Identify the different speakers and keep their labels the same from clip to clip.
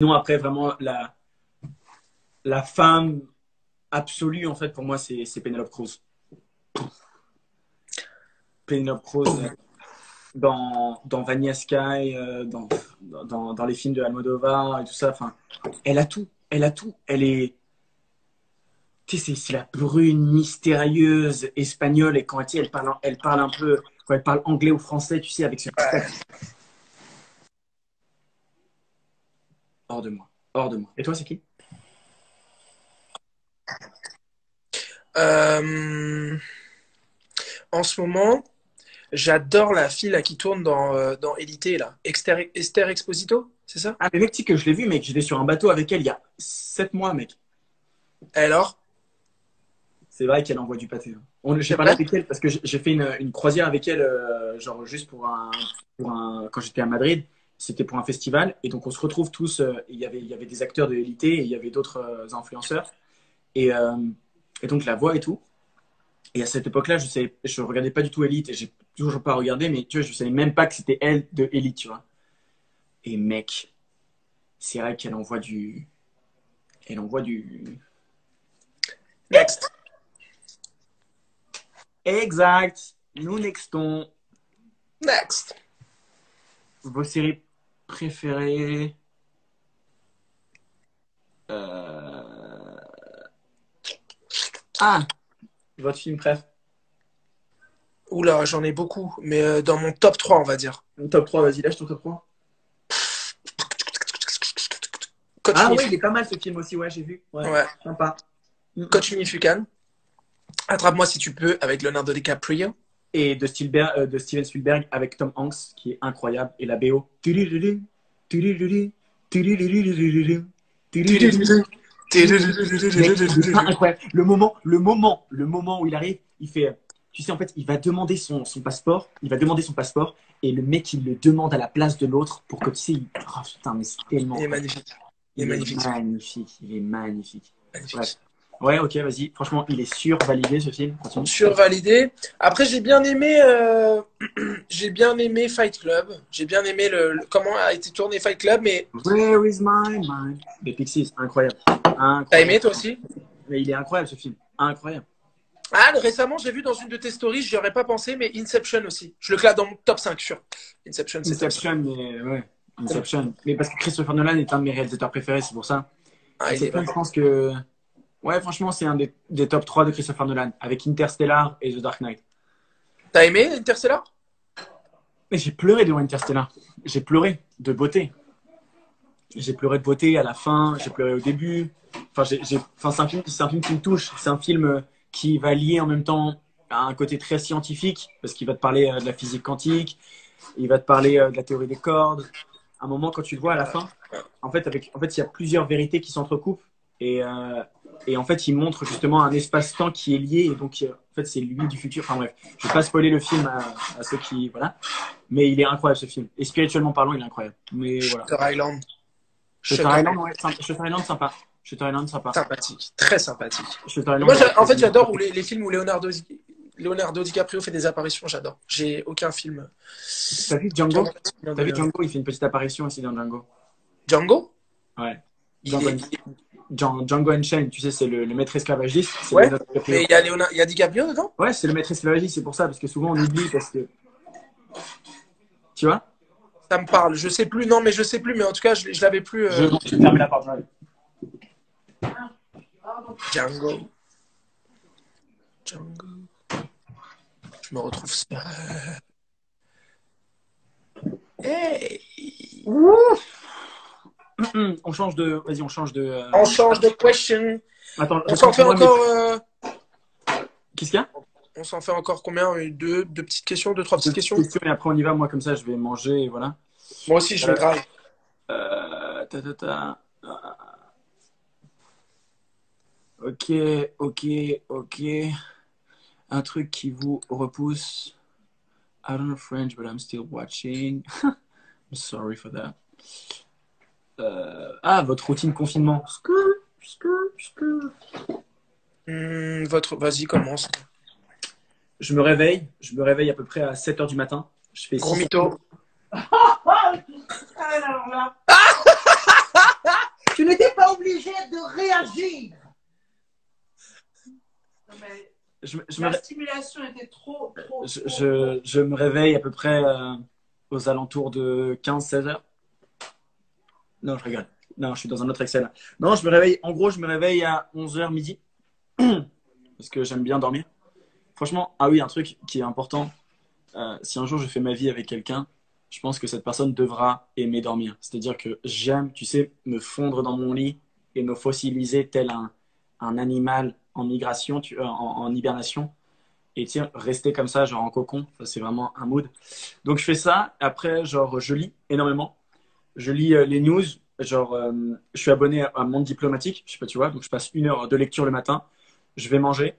Speaker 1: Non, après, vraiment, la femme absolue, en fait, pour moi, c'est Penelope Cruz. Penelope Cruz, dans Vanilla Sky, dans les films de Almodovar et tout ça, enfin, elle a tout. Elle a tout. Elle est. Tu sais, c'est la brune, mystérieuse, espagnole, et quand elle parle un peu. Quand elle parle anglais ou français, tu sais, avec ce petit accent. Hors de moi. Hors de moi. Et toi, c'est qui?
Speaker 2: Euh, En ce moment, j'adore la fille là, qui tourne dans Élité, là. Esther Exposito, c'est ça?
Speaker 1: Ah, mais mec, tu sais que je l'ai vu, mec. J'étais sur un bateau avec elle il y a 7 mois, mec.
Speaker 2: Et alors?
Speaker 1: C'est vrai qu'elle envoie du pâté, hein. J'ai
Speaker 2: C'est
Speaker 1: parlé
Speaker 2: vrai?
Speaker 1: avec elle parce que j'ai fait une croisière avec elle, genre juste quand j'étais à Madrid. C'était pour un festival. Et donc, on se retrouve tous. Il y avait des acteurs de Élite et il y avait d'autres influenceurs. Et, euh, et donc, la voix et tout. Et à cette époque-là, je regardais pas du tout Elite et j'ai toujours pas regardé, mais tu vois, je savais même pas que c'était elle de Elite, tu vois. Et mec, c'est vrai qu'elle envoie du. Elle envoie du.
Speaker 2: Next.
Speaker 1: Exact. Nous nextons.
Speaker 2: Next.
Speaker 1: Vos séries préférées. Euh... Ah, votre film préf.
Speaker 2: Oula, j'en ai beaucoup, mais dans mon top 3, on va dire.
Speaker 1: Top 3, vas-y, lâche ton top 3.
Speaker 2: Coach
Speaker 1: Ah
Speaker 2: Me,
Speaker 1: ouais, il est pas mal ce film aussi, ouais, j'ai vu. Ouais,
Speaker 2: ouais.
Speaker 1: sympa.
Speaker 2: Coach Me if you can. Attrape-moi si tu peux avec Leonardo DiCaprio.
Speaker 1: Et de Steven Spielberg avec Tom Hanks, qui est incroyable. Et la BO. Mec, il est pas incroyable. Le moment où il arrive, il fait. Tu sais, en fait, il va demander son passeport. Il va demander son passeport. Et le mec, il le demande à la place de l'autre pour que tu sais. Oh, putain, mais c'est tellement
Speaker 2: Il est
Speaker 1: incroyable.
Speaker 2: magnifique. Il est
Speaker 1: Il est
Speaker 2: magnifique.
Speaker 1: magnifique. Il est magnifique. Bref.
Speaker 2: Magnifique.
Speaker 1: Ouais, ok, vas-y. Franchement, il est survalidé ce film. Continue.
Speaker 2: Survalidé. Après, j'ai bien aimé Fight Club. J'ai bien aimé comment a été tourné Fight Club, mais
Speaker 1: Where is my mind? Les Pixies, incroyable.
Speaker 2: t'as aimé
Speaker 1: Incroyable.
Speaker 2: toi aussi?
Speaker 1: Mais il est incroyable ce film. Incroyable.
Speaker 2: Ah, récemment, j'ai vu dans une de tes stories, j'y aurais pas pensé, mais Inception aussi. Je le classe dans mon top 5, sûr. Inception, c'est top 5.
Speaker 1: Inception, mais ouais. Inception. Mais parce que Christopher Nolan est un de mes réalisateurs préférés, c'est pour ça.
Speaker 2: Ah, il est
Speaker 1: Inception, je
Speaker 2: vraiment.
Speaker 1: pense que. Ouais, franchement, c'est un des top 3 de Christopher Nolan, avec Interstellar et The Dark Knight.
Speaker 2: T'as aimé Interstellar?
Speaker 1: Mais j'ai pleuré devant Interstellar. J'ai pleuré de beauté. J'ai pleuré de beauté à la fin, j'ai pleuré au début. Enfin, enfin c'est un film qui me touche. C'est un film qui va lier en même temps à un côté très scientifique, parce qu'il va te parler de la physique quantique, il va te parler de la théorie des cordes. À un moment, quand tu le vois à la fin, en fait, il y a plusieurs vérités qui s'entrecoupent. Et en fait, il montre justement un espace-temps qui est lié. Et donc, en fait, c'est lui du futur. Enfin bref, je ne vais pas spoiler le film à ceux qui. Voilà. Mais il est incroyable ce film. Et spirituellement parlant, il est incroyable. Mais voilà.
Speaker 2: Shutter Island.
Speaker 1: Shutter
Speaker 2: Shutter
Speaker 1: Island,
Speaker 2: Island.
Speaker 1: ouais, Shutter Island, sympa. Shutter Island, sympa.
Speaker 2: Sympathique. Très sympathique.
Speaker 1: Shutter
Speaker 2: Moi,
Speaker 1: Island, ouais.
Speaker 2: en fait, j'adore les films où Leonardo DiCaprio fait des apparitions, j'adore. J'ai aucun film.
Speaker 1: T'as vu
Speaker 2: Aucun
Speaker 1: Django?
Speaker 2: film de
Speaker 1: T'as vu
Speaker 2: Leonardo.
Speaker 1: Django? Il fait une petite apparition aussi dans Django.
Speaker 2: Django?
Speaker 1: Ouais.
Speaker 2: Il
Speaker 1: Django,
Speaker 2: est, il est-
Speaker 1: Django Unchained, tu sais, c'est le maître esclavagiste. C'est
Speaker 2: Ouais,
Speaker 1: Leonardo
Speaker 2: mais
Speaker 1: DiCaprio.
Speaker 2: il y a DiCaprio dedans?
Speaker 1: Ouais, c'est le maître esclavagiste, c'est pour ça, parce que souvent on oublie, parce que. Tu vois?
Speaker 2: Ça me parle. Je sais plus, non, mais je sais plus, mais en tout cas, je l'avais plus.
Speaker 1: Je vais fermer la porte. Ouais.
Speaker 2: Django. Django. Je me retrouve ça. Hey!
Speaker 1: On change de. Vas-y, on change de.
Speaker 2: On change de question.
Speaker 1: Attends,
Speaker 2: On s'en fait
Speaker 1: moi,
Speaker 2: encore.
Speaker 1: Qu'est-ce qu'il y a?
Speaker 2: On s'en fait encore combien? Deux petites questions, deux, trois
Speaker 1: Deux
Speaker 2: petites
Speaker 1: petites
Speaker 2: questions.
Speaker 1: questions et après on y va. Moi, comme ça, je vais manger et voilà.
Speaker 2: Moi aussi, je vais
Speaker 1: Euh,
Speaker 2: grave.
Speaker 1: ta, ta, ta. Ok, ok, ok. Un truc qui vous repousse. I don't know French, but I'm still watching. I'm sorry for that. Votre routine confinement.
Speaker 2: Vas-y, commence.
Speaker 1: Je me réveille à peu près à 7 heures du matin. Je fais
Speaker 2: Gros
Speaker 1: 6.
Speaker 2: mytho.
Speaker 3: n'étais pas obligé de réagir.
Speaker 4: Non, mais
Speaker 1: Je
Speaker 4: la stimulation était trop.
Speaker 1: je me réveille à peu près aux alentours de 15-16 heures. Non, je rigole. Non, je suis dans un autre Excel. Non, je me réveille. En gros, je me réveille à 11 heures midi. Parce que j'aime bien dormir. Franchement, ah oui, un truc qui est important. Si un jour je fais ma vie avec quelqu'un, je pense que cette personne devra aimer dormir. C'est-à-dire que j'aime, tu sais, me fondre dans mon lit et me fossiliser tel un animal en migration, en hibernation. Et tiens, rester comme ça, genre en cocon, ça c'est vraiment un mood. Donc je fais ça. Après, genre, je lis énormément. Je lis les news. Genre, je suis abonné à Monde Diplomatique, je sais pas, tu vois. Donc je passe 1 heure de lecture le matin. Je vais manger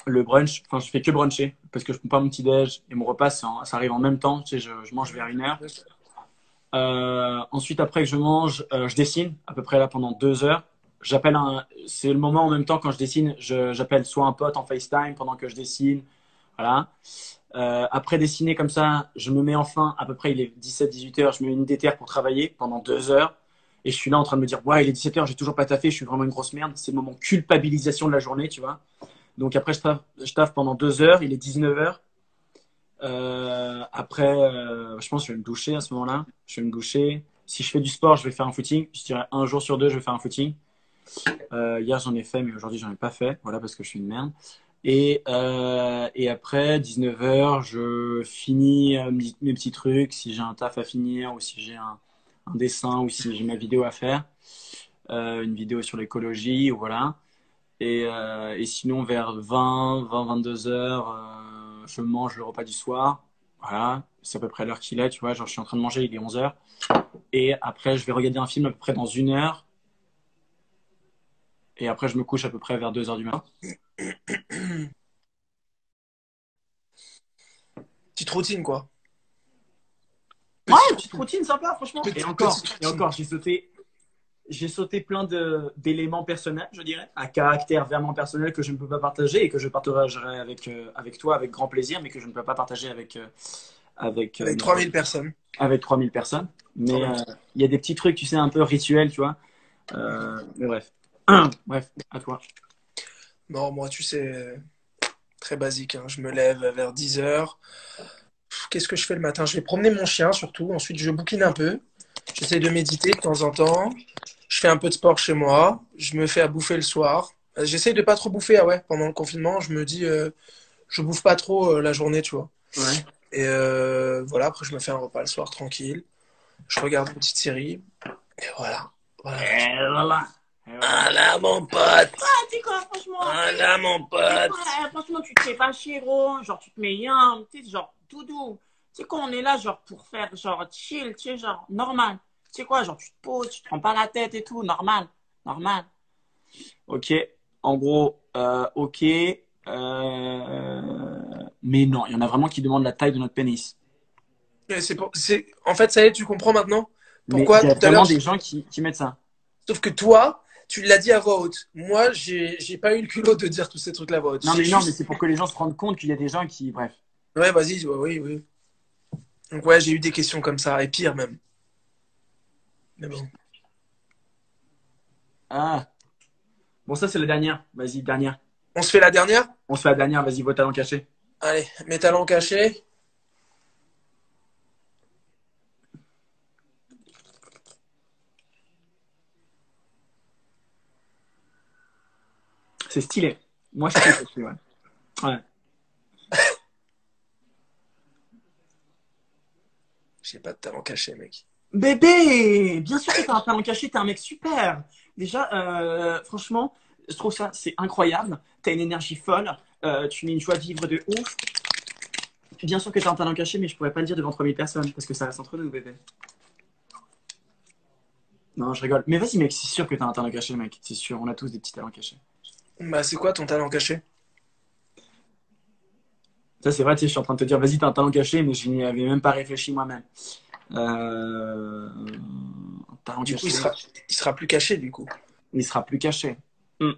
Speaker 1: le brunch. Enfin, je fais que bruncher parce que je prends pas mon petit déj et mon repas, ça arrive en même temps. Tu sais, je mange vers 1 heure. Ensuite, après que je mange, je dessine à peu près là pendant 2 heures. C'est le moment en même temps quand je dessine, j'appelle soit un pote en FaceTime pendant que je dessine. Voilà. Après dessiner comme ça, je me mets enfin, à peu près il est 17-18 heures, je me mets une déterre pour travailler pendant 2 heures. Et je suis là en train de me dire, ouais, il est 17 heures, j'ai toujours pas taffé, je suis vraiment une grosse merde. C'est le moment culpabilisation de la journée, tu vois. Donc après, je taffe pendant 2 heures, il est 19 heures. Après, je pense que je vais me doucher à ce moment-là. Je vais me doucher. Si je fais du sport, je vais faire un footing. Je dirais 1 jour sur 2, je vais faire un footing. Hier, j'en ai fait, mais aujourd'hui, j'en ai pas fait. Voilà, parce que je suis une merde. Et après, 19 heures, je finis mes petits trucs. Si j'ai un taf à finir, ou si j'ai un dessin, ou si j'ai ma vidéo à faire. Une vidéo sur l'écologie, ou voilà. Et sinon, vers 22 heures, je mange le repas du soir. Voilà, c'est à peu près l'heure qu'il est, tu vois. Genre, je suis en train de manger, il est 11 heures. Et après, je vais regarder un film à peu près dans 1 heure. Et après, je me couche à peu près vers 2 heures du matin.
Speaker 2: Petite routine, quoi.
Speaker 1: Ouais, une petite routine sympa, franchement.
Speaker 2: Petite
Speaker 1: Et
Speaker 2: routine.
Speaker 1: encore, j'ai sauté plein d'éléments personnels, je dirais, à caractère vraiment personnel que je ne peux pas partager et que je partagerai avec toi avec grand plaisir, mais que je ne peux pas partager
Speaker 2: Avec 3000 personnes.
Speaker 1: avec 3000 personnes. Mais
Speaker 2: 3000.
Speaker 1: il y a des petits trucs, tu sais, un peu rituels, tu vois. Mais bref. Bref, à toi.
Speaker 2: Non, moi, tu sais, très basique, hein. Je me lève vers 10 heures. Qu'est-ce que je fais le matin? Je vais promener mon chien surtout. Ensuite, je bouquine un peu. J'essaie de méditer de temps en temps. Je fais un peu de sport chez moi. Je me fais à bouffer le soir. J'essaie de pas trop bouffer. Ah ouais, pendant le confinement, je me dis, je bouffe pas trop la journée, tu vois.
Speaker 1: Ouais.
Speaker 2: Et voilà, après, je me fais un repas le soir tranquille. Je regarde une petite série. Et voilà. Voilà.
Speaker 1: Et voilà.
Speaker 2: Ah là, mon pote.
Speaker 4: Ah, tu sais quoi, franchement.
Speaker 2: Ah là, mon pote.
Speaker 4: Ouais, franchement, tu te fais pas chier, gros. Genre, tu te mets bien. Tu sais, genre, tout doux. Tu sais quoi, on est là, genre, pour faire, genre, chill, tu sais, genre, normal. Tu sais quoi, genre, tu te poses, tu te prends pas la tête et tout. Normal. Normal.
Speaker 1: Ok. En gros, ok. Mais non, il y en a vraiment qui demandent la taille de notre pénis.
Speaker 2: Et en fait, ça y est, tu comprends maintenant
Speaker 1: Mais
Speaker 2: pourquoi
Speaker 1: il y a
Speaker 2: tout à l'heure.
Speaker 1: vraiment des gens qui mettent ça.
Speaker 2: Sauf que toi, tu l'as dit à voix haute. Moi, j'ai pas eu le culot de dire tous ces trucs-là à voix haute.
Speaker 1: Non,
Speaker 2: J'ai
Speaker 1: mais non, mais
Speaker 2: juste.
Speaker 1: c'est pour que les gens se rendent compte qu'il y a des gens qui. Bref.
Speaker 2: Ouais, vas-y, ouais, oui, oui. Donc, ouais, j'ai eu des questions comme ça, et pire même. Mais bon.
Speaker 1: Ah. Bon, ça, c'est la dernière. Vas-y, dernière.
Speaker 2: On se fait la dernière?
Speaker 1: On se fait la dernière. Vas-y, vos talents cachés.
Speaker 2: Allez, mes talents cachés.
Speaker 1: C'est stylé. Moi, je suis aussi, ouais. Ouais.
Speaker 2: J'ai pas de talent caché, mec.
Speaker 1: Bébé, bien sûr que t'as un talent caché, t'es un mec super. Déjà, franchement, je trouve ça, c'est incroyable. T'as une énergie folle, tu mets une joie de vivre de ouf. Bien sûr que t'as un talent caché, mais je pourrais pas le dire devant 3000 personnes, parce que ça reste entre nous, bébé. Non, je rigole. Mais vas-y, mec, c'est sûr que t'as un talent caché, mec. C'est sûr, on a tous des petits talents cachés.
Speaker 2: Bah, c'est quoi ton talent caché?
Speaker 1: Ça, c'est vrai, tu sais, je suis en train de te dire, vas-y, t'as un talent caché, mais je n'y avais même pas réfléchi moi-même. Un talent
Speaker 2: Du coup,
Speaker 1: caché.
Speaker 2: il sera plus caché, du coup.
Speaker 1: Il sera plus caché. Hum.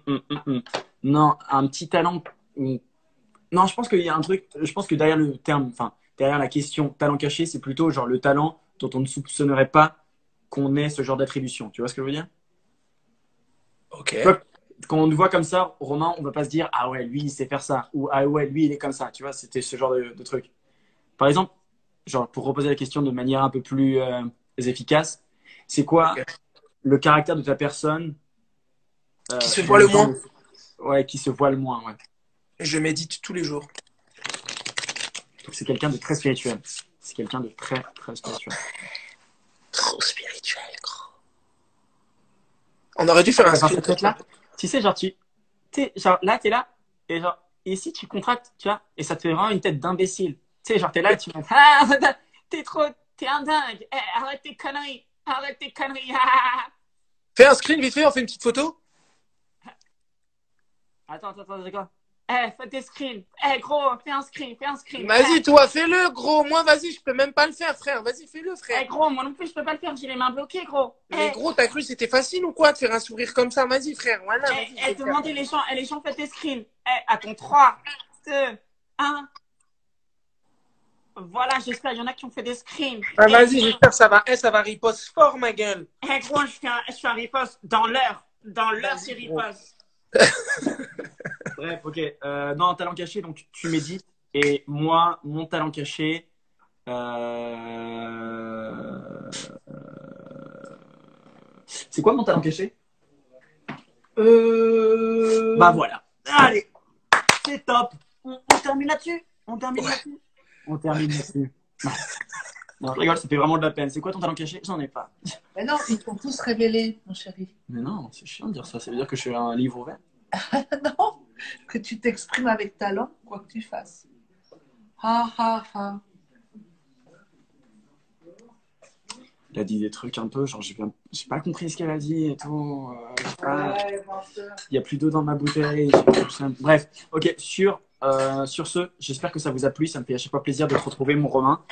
Speaker 1: Non, un petit talent. Non, je pense qu'il y a un truc. Je pense que derrière le terme, enfin, derrière la question talent caché, c'est plutôt genre le talent dont on ne soupçonnerait pas qu'on ait ce genre d'attribution. Tu vois ce que je veux dire?
Speaker 2: Ok.
Speaker 1: Tu vois, quand on te voit comme ça, Romain, on va pas se dire, ah ouais, lui, il sait faire ça. Ou ah ouais, lui, il est comme ça. Tu vois, c'était ce genre de truc. Par exemple, genre, pour reposer la question de manière un peu plus efficace, c'est quoi
Speaker 2: Ok.
Speaker 1: le caractère de ta personne
Speaker 2: Qui se
Speaker 1: dont
Speaker 2: voit
Speaker 1: les
Speaker 2: le
Speaker 1: gens
Speaker 2: moins.
Speaker 1: ouais, qui se voit le moins, ouais.
Speaker 2: Je médite tous les jours.
Speaker 1: Donc, c'est quelqu'un de très spirituel. C'est quelqu'un de très, très spirituel.
Speaker 2: Trop spirituel, gros. On aurait dû faire un
Speaker 1: Enfin,
Speaker 2: screen.
Speaker 1: cette tête-là, tu sais, genre, tu sais, genre, là, t'es là, et genre, ici, tu contractes, tu vois, et ça te fait vraiment une tête d'imbécile. Tu sais, genre, t'es là, et tu vas, ah, t'es un dingue, eh, arrête tes conneries, ah.
Speaker 2: Fais un screen vite fait, on fait une petite photo.
Speaker 1: Attends, c'est quoi? Eh, fais tes screens. Eh, gros, fais un screen.
Speaker 2: Vas-y, toi, fais-le, gros. Moi, vas-y, je peux même pas le faire, frère. Vas-y, fais-le,
Speaker 1: Eh,
Speaker 2: frère.
Speaker 1: gros, moi non plus, je peux pas le faire, j'ai les mains bloquées, gros.
Speaker 2: Mais
Speaker 1: Eh,
Speaker 2: gros, t'as cru c'était facile ou quoi de faire un sourire comme ça? Vas-y, frère. Voilà, vas-y. je vais le faire.
Speaker 1: demandez les gens, faites tes screens. Eh, attends, 3, 2, 1. Voilà, j'espère, il y en a qui ont fait des screens.
Speaker 2: Ah,
Speaker 1: Eh,
Speaker 2: vas-y, j'espère que ça va. Eh, ça va riposte fort, ma gueule.
Speaker 1: eh, gros, je fais un riposte dans l'heure. Dans l'heure,
Speaker 2: Vas-y,
Speaker 1: c'est
Speaker 2: gros.
Speaker 1: riposte. Bref, ok. Non, talent caché, donc tu médites. Et moi, mon talent caché, c'est quoi mon talent caché? Bah voilà. Allez, c'est top. On termine là-dessus. On termine là-dessus. Non, je rigole, ça fait vraiment de la peine. C'est quoi ton talent caché? J'en ai pas.
Speaker 3: Mais non, ils sont tous révélés, mon chéri.
Speaker 1: Mais non, c'est chiant de dire ça. Ça veut dire que je suis un livre ouvert.
Speaker 3: Non, que tu t'exprimes avec talent, quoi que tu fasses. Ha ha ha.
Speaker 1: Il a dit des trucs un peu, genre j'ai pas compris ce qu'elle a dit et tout.
Speaker 3: Ouais, menteur.
Speaker 1: Il y a plus d'eau dans ma bouteille. Bref, ok, sur ce, j'espère que ça vous a plu. Ça me fait à chaque fois plaisir de te retrouver, mon Romain.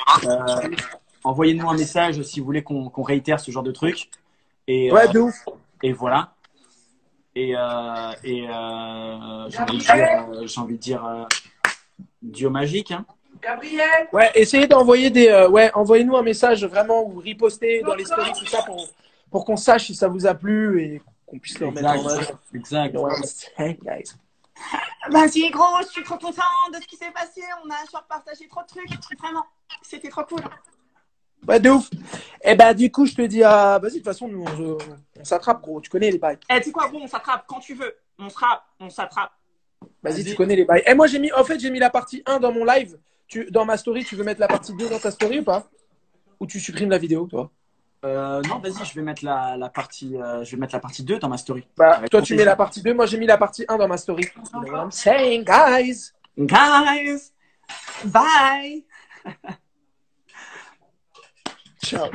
Speaker 1: Envoyez-nous un message si vous voulez qu'on réitère ce genre de truc. Et,
Speaker 2: Ouais, de ouf.
Speaker 1: et voilà. Et j'ai envie de dire Dieu magique. Hein.
Speaker 3: Gabriel,
Speaker 2: Ouais, essayez d'envoyer des. Ouais, envoyez-nous un message vraiment ou riposter dans les stories, tout ça, pour qu'on sache si ça vous a plu et qu'on puisse le remettre en œuvre.
Speaker 1: Exact.
Speaker 2: You know what I'm saying, guys?
Speaker 1: Vas-y, gros, je suis trop content de ce qui s'est passé. On a genre partagé trop de trucs. Vraiment, c'était trop cool.
Speaker 2: Ouais, de ouf. Et bah, du coup, je te dis, vas-y, de toute façon, nous, on s'attrape, gros. Tu connais les bails.
Speaker 1: Eh, tu sais quoi, gros, on s'attrape quand tu veux. On s'attrape.
Speaker 2: Vas-y, tu connais les bails. Et moi, en fait, j'ai mis la partie 1 dans mon live. Dans ma story, tu veux mettre la partie 2 dans ta story ou pas? Ou tu supprimes la vidéo, toi?
Speaker 1: Non, vas-y, je vais mettre la partie 2 dans ma story.
Speaker 2: Bah, toi, tu mets la partie 2. Moi, j'ai mis la partie 1 dans ma story. You know what I'm saying, guys?
Speaker 1: Guys, bye.
Speaker 2: Ciao.